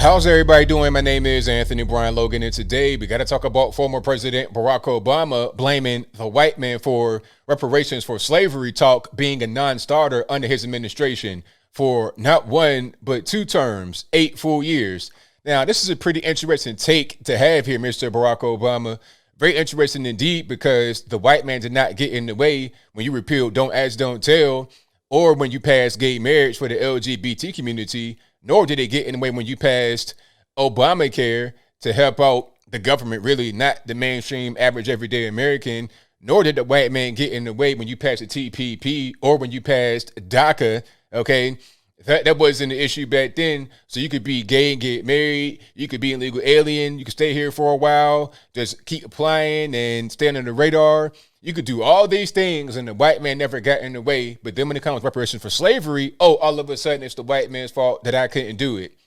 How's everybody doing? My name is Anthony Brian Logan, and today we got to talk about former President Barack Obama blaming the white man for reparations for slavery talk being a non-starter under his administration for not one, but two terms, 8 full years. Now, this is a pretty interesting take to have here, Mr. Barack Obama. Very interesting indeed, because the white man did not get in the way when you repealed Don't Ask, Don't Tell, or when you passed gay marriage for the LGBT community, nor did it get in the way when you passed Obamacare to help out the government, really not the mainstream average everyday American, nor did the white man get in the way when you passed the TPP or when you passed DACA, okay? That wasn't the issue back then. So you could be gay and get married. You could be an illegal alien. You could stay here for a while, just keep applying and stay under the radar. You could do all these things, and the white man never got in the way. But then when it comes to reparations for slavery, all of a sudden it's the white man's fault that I couldn't do it.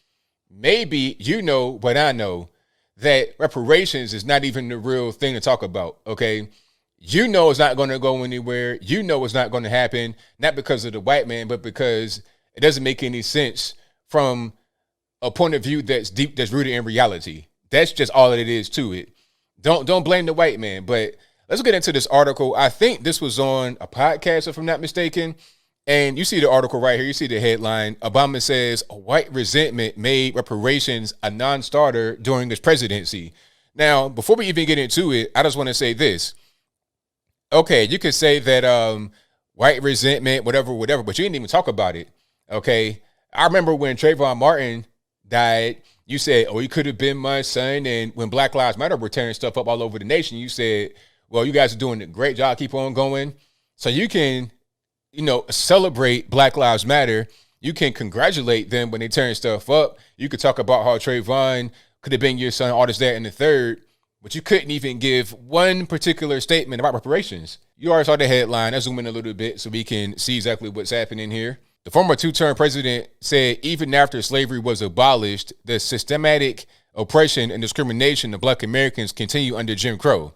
Maybe you know, but I know that reparations is not even the real thing to talk about, okay? You know it's not going to go anywhere. You know it's not going to happen, not because of the white man, but because it doesn't make any sense from a point of view that's deep, that's rooted in reality. That's just all that it is to it. Don't blame the white man. But let's get into this article. I think this was on a podcast, if I'm not mistaken. And you see the article right here. You see the headline. Obama says white resentment made reparations a non-starter during his presidency. Now, before we even get into it, I just want to say this. Okay, you could say that white resentment, whatever, but you didn't even talk about it. Okay, I remember when Trayvon Martin died, you said, he could have been my son. And when Black Lives Matter were tearing stuff up all over the nation, you said, well, you guys are doing a great job. Keep on going. So you can, celebrate Black Lives Matter. You can congratulate them when they tearing stuff up. You could talk about how Trayvon could have been your son, all this, that, and the third. But you couldn't even give one particular statement about reparations. You already saw the headline. Let's zoom in a little bit so we can see exactly what's happening here. The former two-term president said even after slavery was abolished, the systematic oppression and discrimination of Black Americans continue under Jim Crow.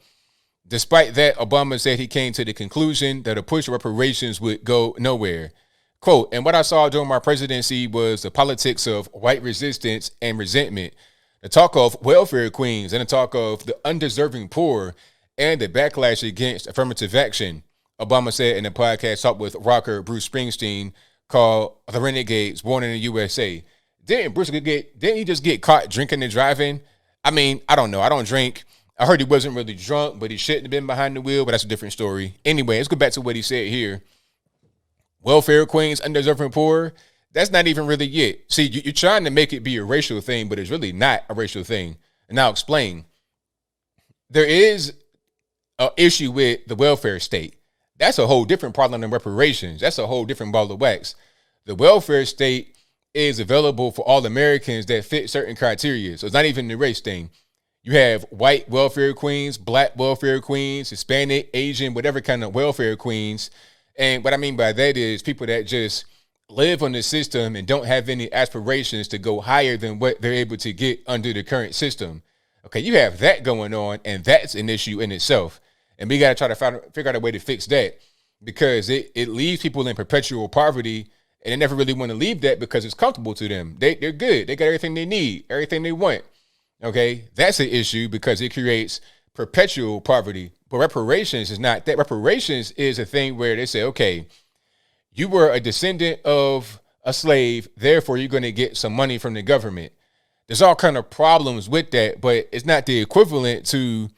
Despite that, Obama said he came to the conclusion that a push for reparations would go nowhere. Quote, and what I saw during my presidency was the politics of white resistance and resentment, the talk of welfare queens and the talk of the undeserving poor, and the backlash against affirmative action, Obama said in a podcast talk with rocker Bruce Springsteen called The Renegades Born in the USA. Didn't he just get caught drinking and driving? I mean, I don't know. I don't drink. I heard he wasn't really drunk, but he shouldn't have been behind the wheel, but that's a different story. Anyway, let's go back to what he said here. Welfare queens, undeserving poor, that's not even really it. See, you're trying to make it be a racial thing, but it's really not a racial thing. And I'll explain. There is an issue with the welfare state. That's a whole different problem than reparations. That's a whole different ball of wax. The welfare state is available for all Americans that fit certain criteria. So it's not even the race thing. You have white welfare queens, Black welfare queens, Hispanic, Asian, whatever kind of welfare queens. And what I mean by that is people that just live on the system and don't have any aspirations to go higher than what they're able to get under the current system. Okay, you have that going on, and that's an issue in itself. And we got to try to figure out a way to fix that, because it leaves people in perpetual poverty, and they never really want to leave that because it's comfortable to them. They're good. They got everything they need, everything they want. Okay, that's an issue because it creates perpetual poverty. But reparations is not that. Reparations is a thing where they say, okay, you were a descendant of a slave, therefore you're going to get some money from the government. There's all kind of problems with that, but it's not the equivalent to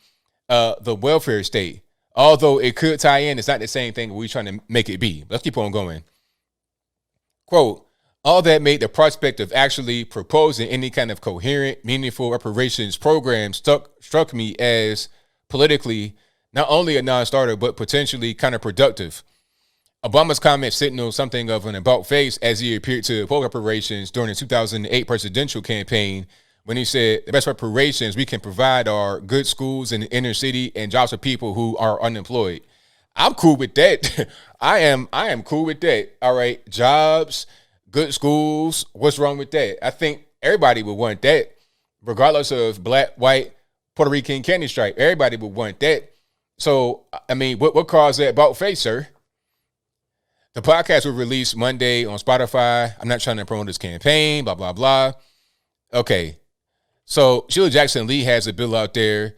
the welfare state. Although it could tie in, it's not the same thing we're trying to make it be. Let's keep on going. Quote, all that made the prospect of actually proposing any kind of coherent, meaningful reparations program struck me as politically not only a non-starter, but potentially counterproductive. Obama's comments signaled something of an about-face as he appeared to oppose reparations during the 2008 presidential campaign, when he said the best reparations we can provide are good schools in the inner city and jobs for people who are unemployed. I'm cool with that. I am cool with that. All right. Jobs, good schools. What's wrong with that? I think everybody would want that, regardless of Black, white, Puerto Rican, candy stripe. Everybody would want that. So, I mean, what caused that about face, sir? The podcast was released Monday on Spotify. I'm not trying to promote this campaign, blah, blah, blah. Okay. So Sheila Jackson Lee has a bill out there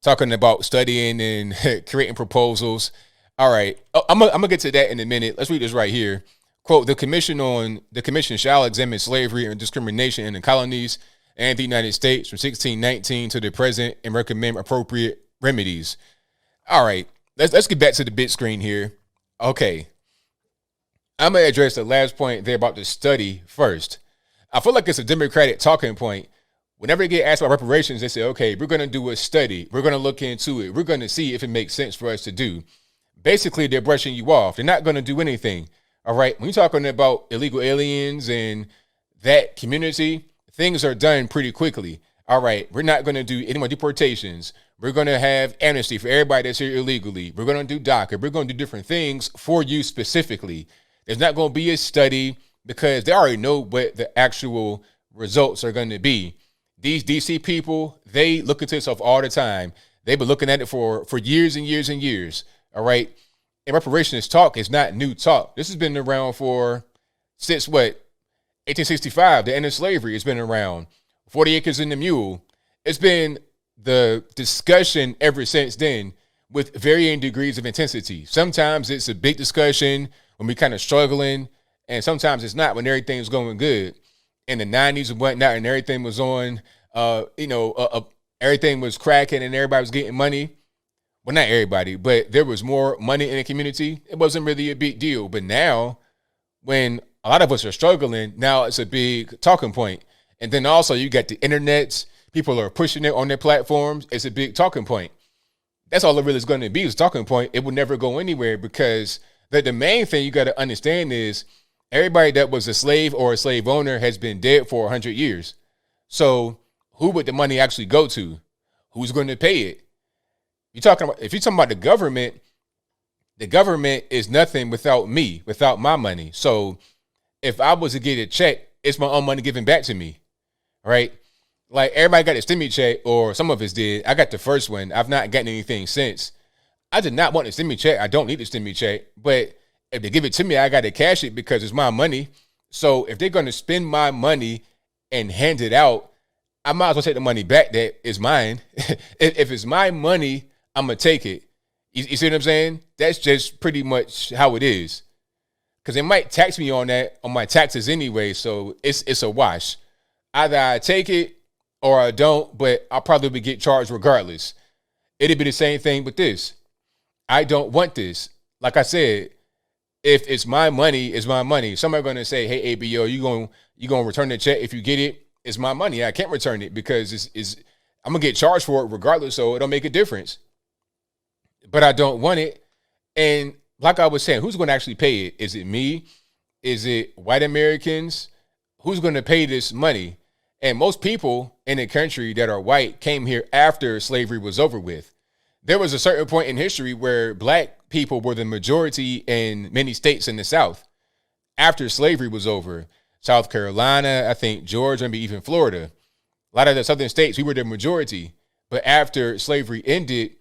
talking about studying and creating proposals. All right. I'm gonna get to that in a minute. Let's read this right here. Quote, the commission shall examine slavery and discrimination in the colonies and the United States from 1619 to the present and recommend appropriate remedies. All right. Let's get back to the big screen here. Okay. I'm gonna address the last point there about the study first. I feel like it's a Democratic talking point. Whenever they get asked about reparations, they say, okay, we're going to do a study. We're going to look into it. We're going to see if it makes sense for us to do. Basically, they're brushing you off. They're not going to do anything. All right. When you're talking about illegal aliens and that community, things are done pretty quickly. All right. We're not going to do any more deportations. We're going to have amnesty for everybody that's here illegally. We're going to do DACA. We're going to do different things for you specifically. There's not going to be a study because they already know what the actual results are going to be. These DC people, they look into stuff all the time. They've been looking at it for years and years and years. All right. And reparations talk is not new talk. This has been around since what? 1865, the end of slavery. It's been around. 40 acres and the mule. It's been the discussion ever since then with varying degrees of intensity. Sometimes it's a big discussion when we're kind of struggling, and sometimes it's not when everything's going good. In the 90s and whatnot, and everything was on, everything was cracking and everybody was getting money. Well, not everybody, but there was more money in the community. It wasn't really a big deal. But now, when a lot of us are struggling, now it's a big talking point. And then also you got the internet. People are pushing it on their platforms. It's a big talking point. That's all it really is going to be, is a talking point. It will never go anywhere because the main thing you got to understand is everybody that was a slave or a slave owner has been dead for 100 years. So who would the money actually go to? Who's going to pay it? If you're talking about the government is nothing without me, without my money. So if I was to get a check, it's my own money given back to me, right? Like everybody got a stimmy check, or some of us did. I got the first one. I've not gotten anything since. I did not want a stimmy check. I don't need a stimmy check, but if they give it to me, I got to cash it because it's my money. So if they're going to spend my money and hand it out, I might as well take the money back that is mine. If it's my money, I'm going to take it. You see what I'm saying? That's just pretty much how it is. Because they might tax me on that, on my taxes anyway, so it's a wash. Either I take it or I don't, but I'll probably get charged regardless. It'd be the same thing with this. I don't want this. Like I said, if it's my money, it's my money. Somebody's going to say, hey, ABO, you going to return the check if you get it? It's my money. I can't return it because I'm going to get charged for it regardless, so it don't make a difference. But I don't want it. And like I was saying, who's going to actually pay it? Is it me? Is it white Americans? Who's going to pay this money? And most people in the country that are white came here after slavery was over with. There was a certain point in history where black people were the majority in many states in the South after slavery was over. South Carolina, I think Georgia, maybe even Florida. A lot of the southern states, we were the majority. But after slavery ended,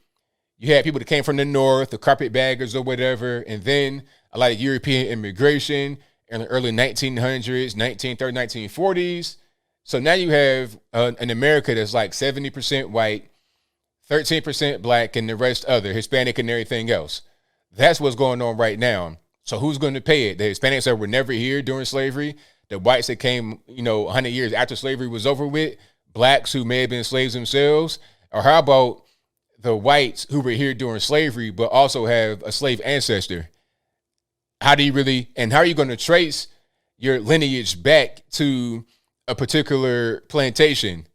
you had people that came from the North, the carpetbaggers or whatever, and then a lot of European immigration in the early 1900s, 1930s, 1940s. So now you have an America that's like 70% white, 13% black, and the rest other, Hispanic and everything else. That's what's going on right now. So who's going to pay it? The Hispanics that were never here during slavery, the whites that came, 100 years after slavery was over with, blacks who may have been slaves themselves, or how about the whites who were here during slavery but also have a slave ancestor? How are you going to trace your lineage back to a particular plantation?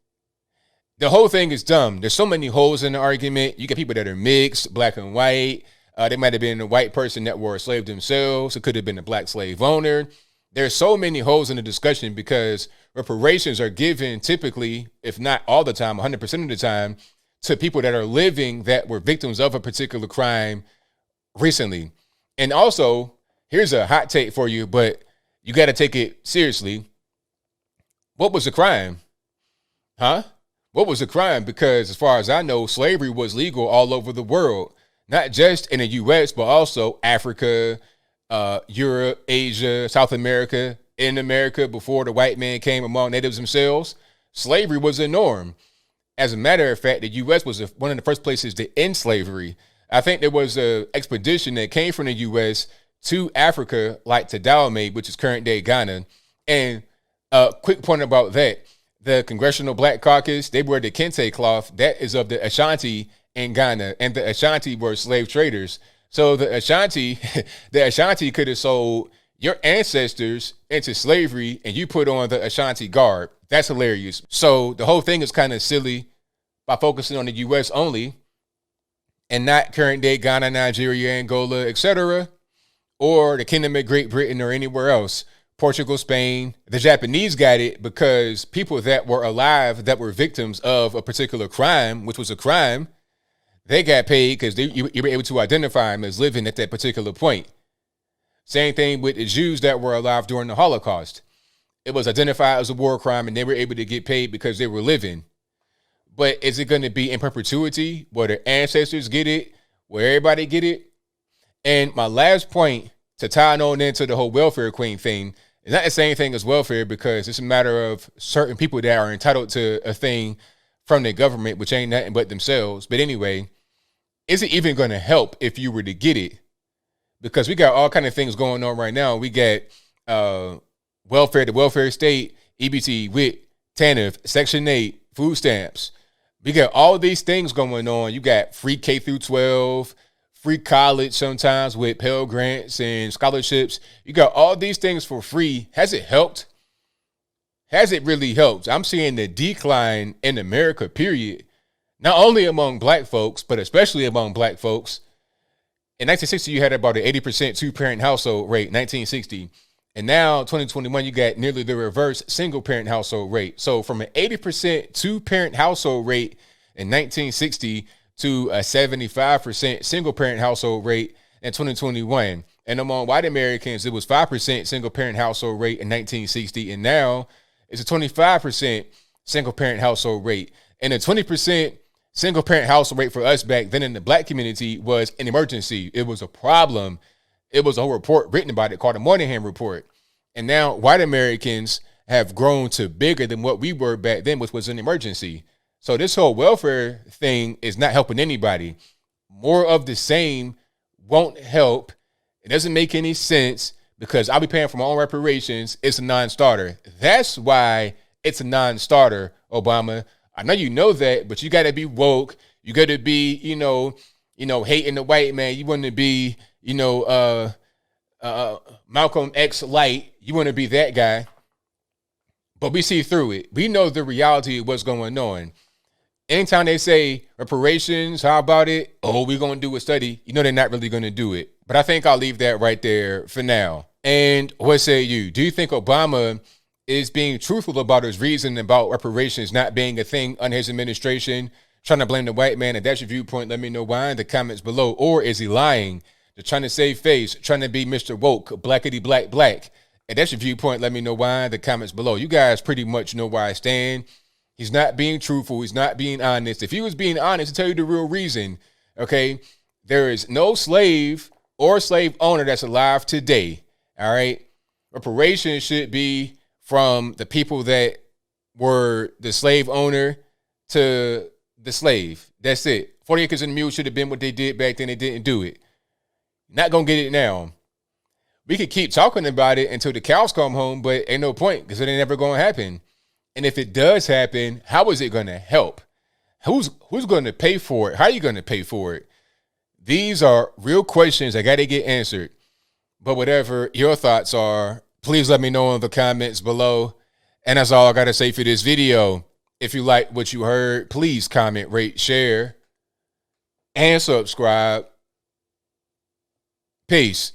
The whole thing is dumb. There's so many holes in the argument. You get people that are mixed, black and white. They might have been a white person that were a slave themselves. It could have been a black slave owner. There's so many holes in the discussion because reparations are given typically, if not all the time, 100% of the time, to people that are living that were victims of a particular crime recently. And also, here's a hot take for you, but you got to take it seriously. What was the crime? Huh? What was the crime? Because as far as I know, slavery was legal all over the world, not just in the U.S., but also Africa, Europe, Asia, South America, in America before the white man came among natives themselves. slavery was a norm. As a matter of fact, the U.S. was one of the first places to end slavery. I think there was an expedition that came from the U.S. to Africa, like to Dahomey, which is current day Ghana. And a quick point about that, the Congressional Black Caucus, they wear the kente cloth. That is of the Ashanti in Ghana. And the Ashanti were slave traders. So the Ashanti, the Ashanti could have sold your ancestors into slavery and you put on the Ashanti garb. That's hilarious. So the whole thing is kind of silly by focusing on the U.S. only and not current day Ghana, Nigeria, Angola, etc., or the Kingdom of Great Britain or anywhere else. Portugal, Spain. The Japanese got it because people that were alive that were victims of a particular crime, which was a crime, they got paid because you were able to identify them as living at that particular point. Same thing with the Jews that were alive during the Holocaust. It was identified as a war crime and they were able to get paid because they were living. But is it going to be in perpetuity where their ancestors get it, where everybody get it? And my last point to tie on into the whole welfare queen thing is not the same thing as welfare because it's a matter of certain people that are entitled to a thing from the government, which ain't nothing but themselves. But anyway, is it even going to help if you were to get it? Because we got all kind of things going on right now. We got welfare, the welfare state, EBT, WIC, TANF, Section 8, food stamps. We got all these things going on. You got free K through 12, free college sometimes with Pell Grants and scholarships. You got all these things for free. Has it helped? Has it really helped? I'm seeing the decline in America, period. Not only among black folks, but especially among black folks. In 1960, you had about an 80% two-parent household rate, 1960. And now, 2021, you got nearly the reverse single-parent household rate. So from an 80% two-parent household rate in 1960 to a 75% single-parent household rate in 2021. And among white Americans, it was 5% single-parent household rate in 1960. And now it's a 25% single-parent household rate. And a 20% single-parent household rate for us back then in the black community was an emergency. It was a problem. It was a whole report written about it called the Moynihan Report. And now white Americans have grown to bigger than what we were back then, which was an emergency. So this whole welfare thing is not helping anybody. More of the same won't help. It doesn't make any sense because I'll be paying for my own reparations. It's a non-starter. That's why it's a non-starter, Obama. I know you know that, but you got to be woke. You got to be, hating the white man. You want to be, Malcolm X light. You want to be that guy. But we see through it. We know the reality of what's going on. Anytime they say reparations, how about it? Oh, we're going to do a study. You know they're not really going to do it. But I think I'll leave that right there for now. And what say you? Do you think Obama is being truthful about his reason about reparations not being a thing under his administration, trying to blame the white man? If that's your viewpoint, let me know why in the comments below. Or is he lying? They're trying to save face, trying to be Mr. Woke, blackity black black. If that's your viewpoint, let me know why in the comments below. You guys pretty much know where I stand. He's not being truthful. He's not being honest. If he was being honest, to tell you the real reason, okay, there is no slave or slave owner that's alive today, all right? Reparations should be from the people that were the slave owner to the slave. That's it. 40 acres and a mule should have been what they did back then. They didn't do it. Not going to get it now. We could keep talking about it until the cows come home, but ain't no point because it ain't never going to happen. And if it does happen, how is it going to help? Who's going to pay for it? How are you going to pay for it? These are real questions that got to get answered. But whatever your thoughts are, please let me know in the comments below. And that's all I got to say for this video. If you like what you heard, please comment, rate, share, and subscribe. Peace.